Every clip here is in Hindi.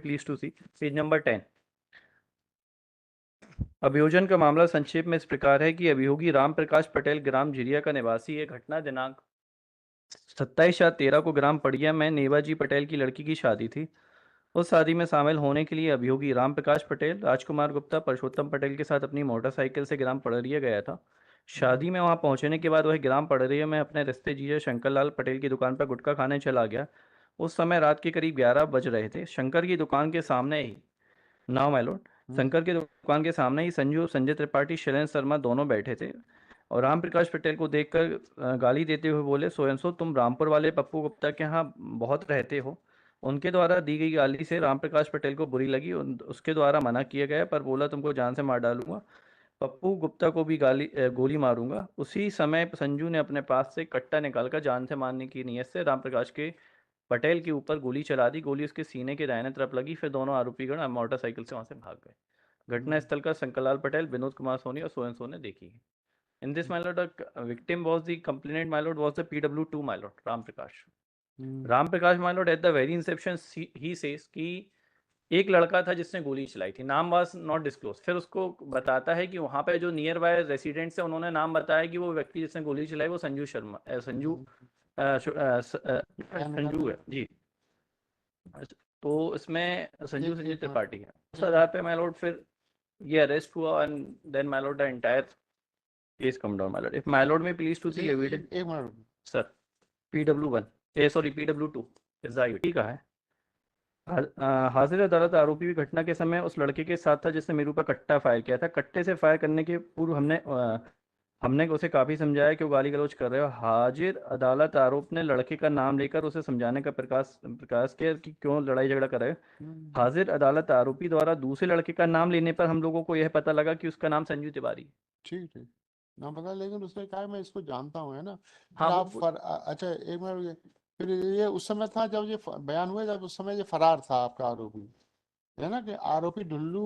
Please to see page number 10। अभियोजन का मामला संक्षेप में इस प्रकार है कि अभियोगी राम प्रकाश पटेल ग्राम झिरिया का निवासी है। घटना दिनांक 27/13 को ग्राम पड़िया में नेवाजी पटेल की लड़की की शादी थी। उस शादी में शामिल होने के लिए अभियोगी राम प्रकाश पटेल, राजकुमार गुप्ता, परसोत्तम पटेल के साथ अपनी मोटरसाइकिल से ग्राम पड़रिया गया था। शादी में वहां पहुंचने के बाद वह ग्राम पड़रिया में अपने रिश्ते जीजा शंकरलाल पटेल की दुकान पर गुटखा खाने चला गया। उस समय रात के करीब 11 बज रहे थे। शंकर की दुकान के सामने ही नाउ माय लॉर्ड शंकर की दुकान के सामने ही संजू, संजय त्रिपाठी, शैलेंद्र शर्मा दोनों बैठे थे और राम प्रकाश पटेल को देखकर गाली देते हुए बोले, सोयंसो तुम रामपुर वाले पप्पू गुप्ता के यहाँ बहुत रहते हो। उनके द्वारा दी गई गाली से राम प्रकाश पटेल को बुरी लगी। उसके द्वारा मना किया गया पर बोला तुमको जान से मार डालूंगा, पप्पू गुप्ता को भी गोली मारूंगा। उसी समय संजू ने अपने पास से कट्टा निकालकर जान से मारने की नीयत से राम प्रकाश के पटेल के ऊपर गोली चला दी। गोली उसके सीने के दाहिने तरफ लगी। फिर दोनों आरोपीगण मोटरसाइकिल से वहां से भाग गए। घटनास्थल का शंकरलाल पटेल, विनोद कुमार सोनी और सोयन सो ने देखी है। In this, my lord, the victim was the complainant, my lord, was the PW2, my lord, Ram Prakash. Ram Prakash, my lord, at the very inception, he says कि एक लड़का था जिसने गोली चलाई थी। नाम वाज नॉट डिस्क्लोज। फिर उसको बताता है कि वहाँ पे जो नियर बाय रेसिडेंट्स है उन्होंने नाम बताया कि वो व्यक्ति जिसने गोली चलाई वो संजू शर्मा संजू है जी। तो इसमें संजू संजय त्रिपाठी है। उस आधार पे माय लॉर्ड फिर ये अरेस्ट हुआ and then my lord the entire case come down my lord. If my lord may please to see evidence. एक minute sir, PW1 sorry PW2 is the ठीक है। हाजिर अदालत, आरोपी भी घटना के समय उस लड़के के साथ था जिसने मेरे ऊपर कट्टा फायर किया था। कट्टे से फायर करने के पूर्व हमने उसे काफी समझाया कि वो गाली गलौज कर रहे हो। हाजिर अदालत, आरोप ने लड़के का नाम लेकर उसे समझाने का प्रयास किया कि क्यों लड़ाई झगड़ा कर रहे हो। हाजिर अदालत, आरोपी द्वारा दूसरे लड़के का नाम लेने पर हम लोगों को यह पता लगा कि उसका नाम संजू तिवारी। ठीक ठीक नाम पता, लेकिन उसने कहा मैं इसको जानता हूँ, है ना। हाँ, आप अच्छा एक मिनट, फिर ये उस समय था जब ये बयान हुआ, जब उस समय ये फरार था आपका आरोपी, है ना, कि आरोपी ढुल्लू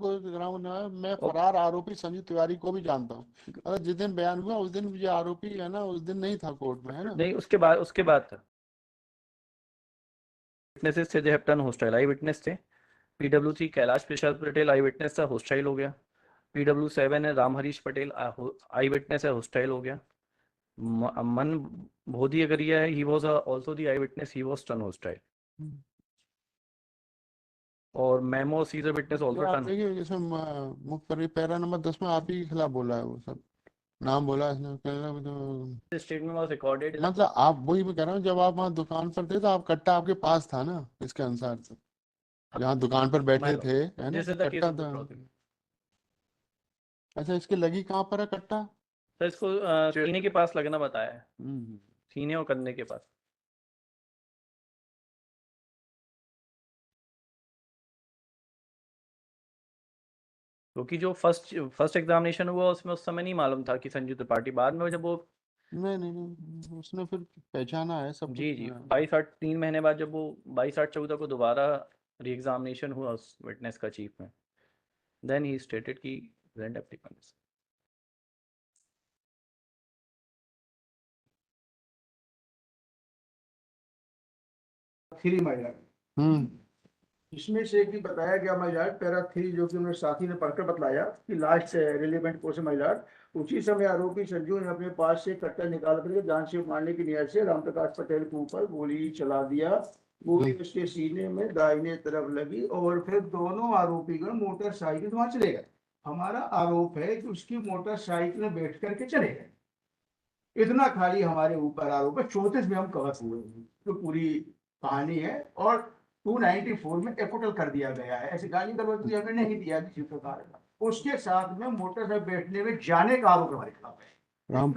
को मैं फरार आरोपी संजू तिवारी को भी जानता हूँ। अगर जिस दिन बयान हुआ उस दिन ये आरोपी है ना, उस दिन नहीं था कोर्ट में, है ना। नहीं, उसके बाद था। विटनेसेस थे, they have turn hostile. Eye witness थे। PW3 Kailash Prasad Patel eye witness था, हॉस्टाइल हो गया। PW7 है राम हरीश पटेल आई विटनेस है, हॉस्टाइल हो गया। मन बोधी अगरिया है, he was also the eye witness, he was turn hostile. और memo seizure witness also turn. देखिए इसमें मुख्य पैरा नंबर 10 में आप ही के खिलाफ बोला है, वो सब नाम बोला इसने, तो स्टेटमेंट वाज रिकॉर्डेड। मतलब आप वही मैं कह रहा हूँ, जब आप वहाँ दुकान पर थे तो आप कट्टा आपके पास था ना, इसके अनुसार से जहाँ दुकान पर बैठे थे, है ना, दिस इज तो द केस कट्टा ऑफ द था। प्रोसेस। अच्छा, इसकी लगी कहाँ पर है कट्टा? सर इसको सीने के पास लगना बताया है, सीने और कंधे के पास। क्योंकि जो फर्स्ट एग्जामिनेशन हुआ उसमें उस समय नहीं मालूम था कि संजू त्रिपाठी। बाद में जब वो नहीं, उसने फिर पहचाना है सब जी कुछ। जी 22-8 3 महीने बाद जब वो 22/8/14 को दोबारा री एग्जामिनेशन हुआ उस विटनेस का चीफ में, देन ही स्टेटेड की प्रेजेंट एप्लीकेंट्स। थ्री महिला इसमें से एक भी बताया गया महिला पैरा 3 जो कि उन्होंने साथी ने पढ़कर बतलाया कि लास्ट रिलेवेंट पोर्शन महिला उसी समय आरोपी संजू ने अपने पास से कट्टा निकाल कर जान से मारने की नियत से राम प्रकाश पटेल के ऊपर गोली चला दिया। गोली उसके सीने में दाहिने तरफ लगी और फिर दोनों आरोपीगण मोटरसाइकिल वहां चले गए। हमारा आरोप है कि उसकी मोटरसाइकिल में बैठ करके चले गए। इतना खाली हमारे ऊपर आरोप है। 34 में हम कवर हुए तो पूरी कहानी है और 294 में एक्विटल कर दिया गया है। ऐसी गाली गलौज हमें नहीं दिया किसी प्रकार का। उसके साथ में मोटरसाइकिल बैठने में जाने का आरोप हमारे खिलाफ है। राम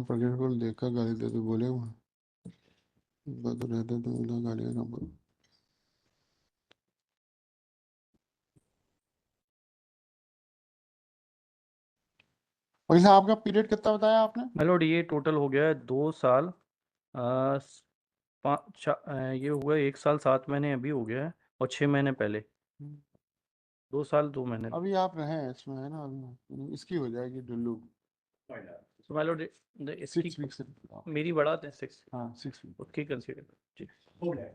पटेल को देखकर गाली देते बोले वहाँ रहते तो गालियाँ नंबर। पैसा आपका पीरियड कितना बताया आपने? मेलोडी ये टोटल हो गया है 2 साल ये हुआ 1 साल 7 महीने अभी हो गया है और 6 महीने पहले 2 साल 2 महीने। अभी आप रहे इसमें, है ना, अभी इसकी हो जाएगी डुल्लू। तो मेलोडी इसकी 6 वीक्स मेरी बढ़ा दें 6। हाँ 6 वीक उसकी कंसीडर जी हो गया।